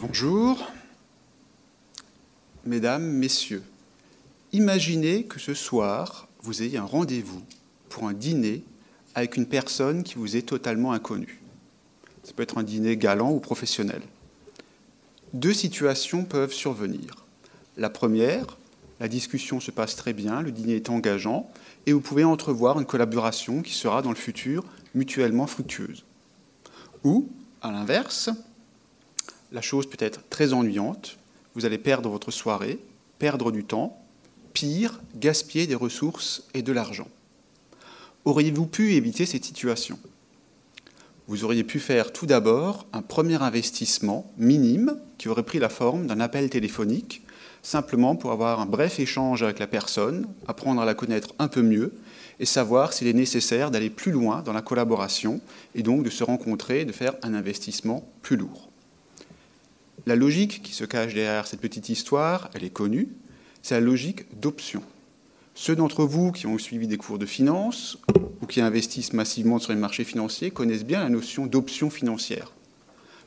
Bonjour, mesdames, messieurs. Imaginez que ce soir, vous ayez un rendez-vous pour un dîner avec une personne qui vous est totalement inconnue. Ça peut être un dîner galant ou professionnel. Deux situations peuvent survenir. La première, la discussion se passe très bien, le dîner est engageant, et vous pouvez entrevoir une collaboration qui sera dans le futur mutuellement fructueuse. Ou, à l'inverse, la chose peut être très ennuyante, vous allez perdre votre soirée, perdre du temps, pire, gaspiller des ressources et de l'argent. Auriez-vous pu éviter cette situation ? Vous auriez pu faire tout d'abord un premier investissement minime qui aurait pris la forme d'un appel téléphonique, simplement pour avoir un bref échange avec la personne, apprendre à la connaître un peu mieux et savoir s'il est nécessaire d'aller plus loin dans la collaboration et donc de se rencontrer et de faire un investissement plus lourd. La logique qui se cache derrière cette petite histoire, elle est connue, c'est la logique d'option. Ceux d'entre vous qui ont suivi des cours de finance ou qui investissent massivement sur les marchés financiers connaissent bien la notion d'option financière.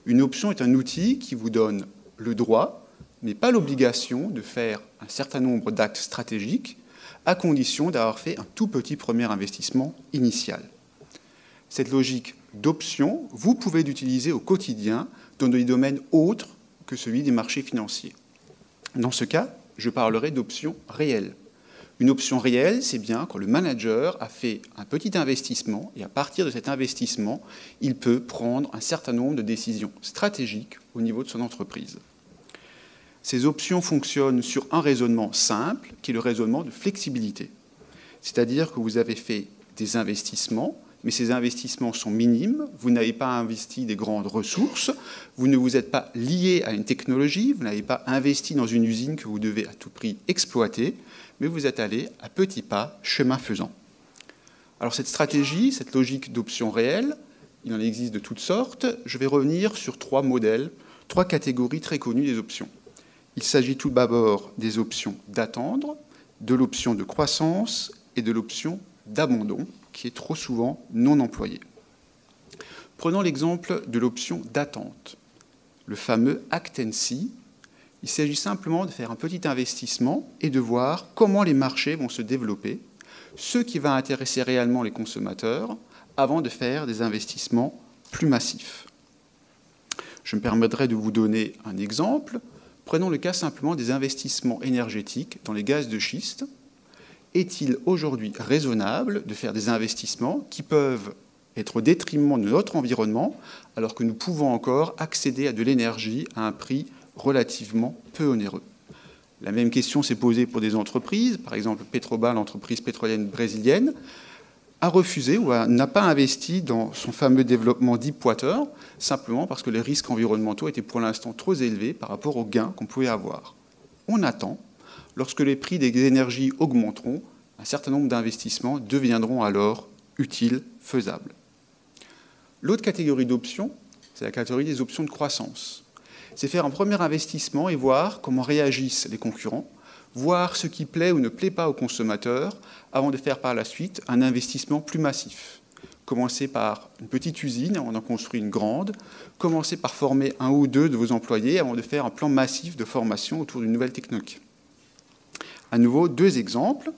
Une option est un outil qui vous donne le droit, mais pas l'obligation de faire un certain nombre d'actes stratégiques à condition d'avoir fait un tout petit premier investissement initial. Cette logique d'option, vous pouvez l'utiliser au quotidien dans des domaines autres que celui des marchés financiers. Dans ce cas, je parlerai d'options réelles. Une option réelle, c'est bien quand le manager a fait un petit investissement et à partir de cet investissement, il peut prendre un certain nombre de décisions stratégiques au niveau de son entreprise. Ces options fonctionnent sur un raisonnement simple, qui est le raisonnement de flexibilité. C'est-à-dire que vous avez fait des investissements, mais ces investissements sont minimes, vous n'avez pas investi des grandes ressources, vous ne vous êtes pas lié à une technologie, vous n'avez pas investi dans une usine que vous devez à tout prix exploiter, mais vous êtes allé à petits pas, chemin faisant. Alors cette stratégie, cette logique d'option réelle, il en existe de toutes sortes. Je vais revenir sur trois modèles, trois catégories très connues des options. Il s'agit tout d'abord des options d'attendre, de l'option de croissance et de l'option d'abandon, qui est trop souvent non employée. Prenons l'exemple de l'option d'attente, le fameux Act and See. Il s'agit simplement de faire un petit investissement et de voir comment les marchés vont se développer, ce qui va intéresser réellement les consommateurs, avant de faire des investissements plus massifs. Je me permettrai de vous donner un exemple. Prenons le cas simplement des investissements énergétiques dans les gaz de schiste. Est-il aujourd'hui raisonnable de faire des investissements qui peuvent être au détriment de notre environnement, alors que nous pouvons encore accéder à de l'énergie à un prix relativement peu onéreux? La même question s'est posée pour des entreprises. Par exemple, Petrobras, l'entreprise pétrolière brésilienne, a refusé ou n'a pas investi dans son fameux développement Deepwater, simplement parce que les risques environnementaux étaient pour l'instant trop élevés par rapport aux gains qu'on pouvait avoir. On attend. Lorsque les prix des énergies augmenteront, un certain nombre d'investissements deviendront alors utiles, faisables. L'autre catégorie d'options, c'est la catégorie des options de croissance. C'est faire un premier investissement et voir comment réagissent les concurrents, voir ce qui plaît ou ne plaît pas aux consommateurs, avant de faire par la suite un investissement plus massif. Commencer par une petite usine avant d'en construire une grande, commencer par former un ou deux de vos employés avant de faire un plan massif de formation autour d'une nouvelle technologie. À nouveau, deux exemples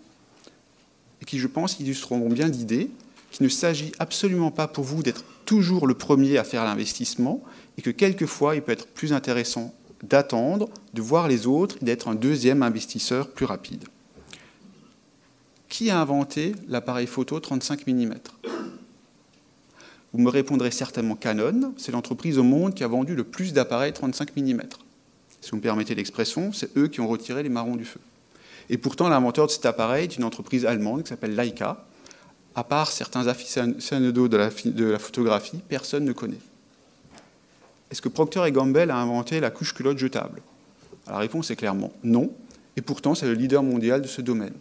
qui, je pense, illustreront bien l'idée qu'il ne s'agit absolument pas pour vous d'être toujours le premier à faire l'investissement et que quelquefois, il peut être plus intéressant d'attendre, de voir les autres et d'être un deuxième investisseur plus rapide. Qui a inventé l'appareil photo 35 mm ? Vous me répondrez certainement Canon, c'est l'entreprise au monde qui a vendu le plus d'appareils 35 mm. Si vous me permettez l'expression, c'est eux qui ont retiré les marrons du feu. Et pourtant, l'inventeur de cet appareil est une entreprise allemande qui s'appelle Leica. À part certains aficionados de la photographie, personne ne connaît. Est-ce que Procter & Gamble a inventé la couche culotte jetable ? La réponse est clairement non, et pourtant c'est le leader mondial de ce domaine.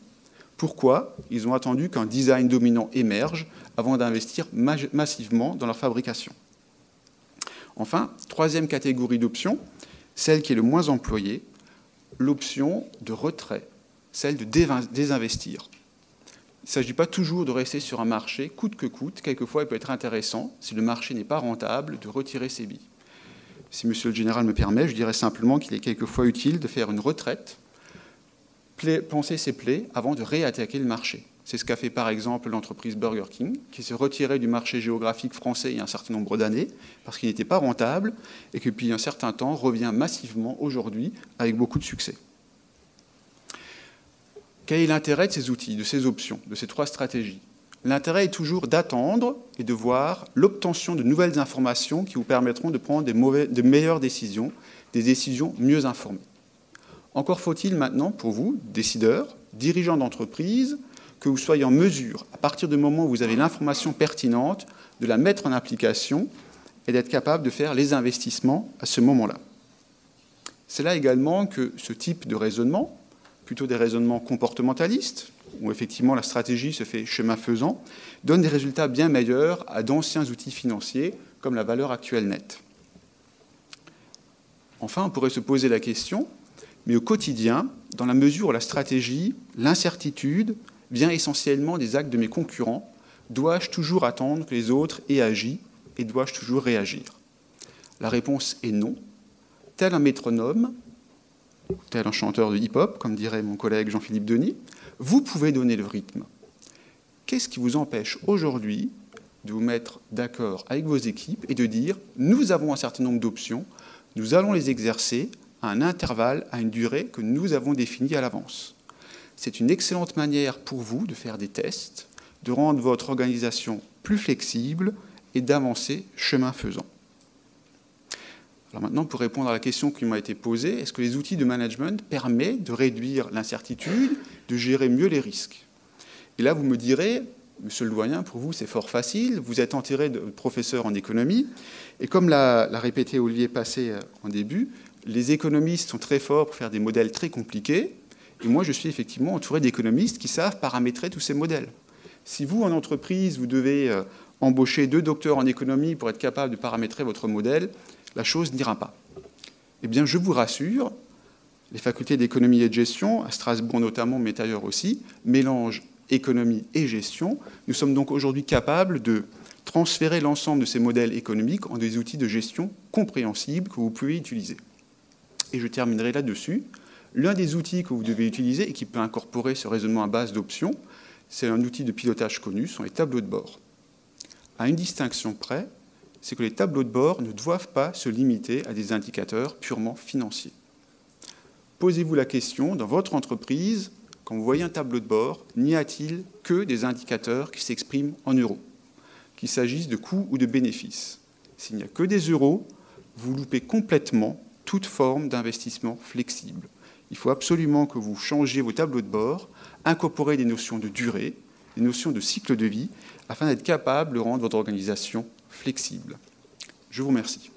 Pourquoi ? Ils ont attendu qu'un design dominant émerge avant d'investir massivement dans leur fabrication. Enfin, troisième catégorie d'options, celle qui est le moins employée, l'option de retrait, celle de désinvestir. Il ne s'agit pas toujours de rester sur un marché coûte que coûte. Quelquefois, il peut être intéressant, si le marché n'est pas rentable, de retirer ses billes. Si Monsieur le Général me permet, je dirais simplement qu'il est quelquefois utile de faire une retraite, penser ses plaies avant de réattaquer le marché. C'est ce qu'a fait par exemple l'entreprise Burger King, qui s'est retirée du marché géographique français il y a un certain nombre d'années, parce qu'il n'était pas rentable, et qui depuis un certain temps revient massivement aujourd'hui avec beaucoup de succès. Quel est l'intérêt de ces outils, de ces options, de ces trois stratégies? L'intérêt est toujours d'attendre et de voir l'obtention de nouvelles informations qui vous permettront de prendre de meilleures décisions, des décisions mieux informées. Encore faut-il maintenant, pour vous, décideurs, dirigeants d'entreprise, que vous soyez en mesure, à partir du moment où vous avez l'information pertinente, de la mettre en application et d'être capable de faire les investissements à ce moment-là. C'est là également que ce type de raisonnement, plutôt des raisonnements comportementalistes, où effectivement la stratégie se fait chemin faisant, donne des résultats bien meilleurs à d'anciens outils financiers comme la valeur actuelle nette. Enfin, on pourrait se poser la question, mais au quotidien, dans la mesure où la stratégie, l'incertitude, vient essentiellement des actes de mes concurrents, dois-je toujours attendre que les autres aient agi et dois-je toujours réagir? La réponse est non. Tel un métronome, tel un chanteur de hip-hop, comme dirait mon collègue Jean-Philippe Denis, vous pouvez donner le rythme. Qu'est-ce qui vous empêche aujourd'hui de vous mettre d'accord avec vos équipes et de dire « nous avons un certain nombre d'options, nous allons les exercer à un intervalle, à une durée que nous avons définie à l'avance ». C'est une excellente manière pour vous de faire des tests, de rendre votre organisation plus flexible et d'avancer chemin faisant. Alors maintenant, pour répondre à la question qui m'a été posée, est-ce que les outils de management permettent de réduire l'incertitude, de gérer mieux les risques? Et là, vous me direz, monsieur le doyen, pour vous, c'est fort facile, vous êtes entouré de professeurs en économie, et comme l'a répété Olivier Passé en début, les économistes sont très forts pour faire des modèles très compliqués, et moi, je suis effectivement entouré d'économistes qui savent paramétrer tous ces modèles. Si vous, en entreprise, vous devez embaucher 2 docteurs en économie pour être capable de paramétrer votre modèle, la chose n'ira pas. Eh bien, je vous rassure, les facultés d'économie et de gestion, à Strasbourg notamment, mais ailleurs aussi, mélangent économie et gestion. Nous sommes donc aujourd'hui capables de transférer l'ensemble de ces modèles économiques en des outils de gestion compréhensibles que vous pouvez utiliser. Et je terminerai là-dessus. L'un des outils que vous devez utiliser et qui peut incorporer ce raisonnement à base d'options, c'est un outil de pilotage connu, ce sont les tableaux de bord. À une distinction près, c'est que les tableaux de bord ne doivent pas se limiter à des indicateurs purement financiers. Posez-vous la question, dans votre entreprise, quand vous voyez un tableau de bord, n'y a-t-il que des indicateurs qui s'expriment en euros, qu'il s'agisse de coûts ou de bénéfices? S'il n'y a que des euros, vous loupez complètement toute forme d'investissement flexible. Il faut absolument que vous changiez vos tableaux de bord, incorporer des notions de durée, des notions de cycle de vie, afin d'être capable de rendre votre organisation flexible. Je vous remercie.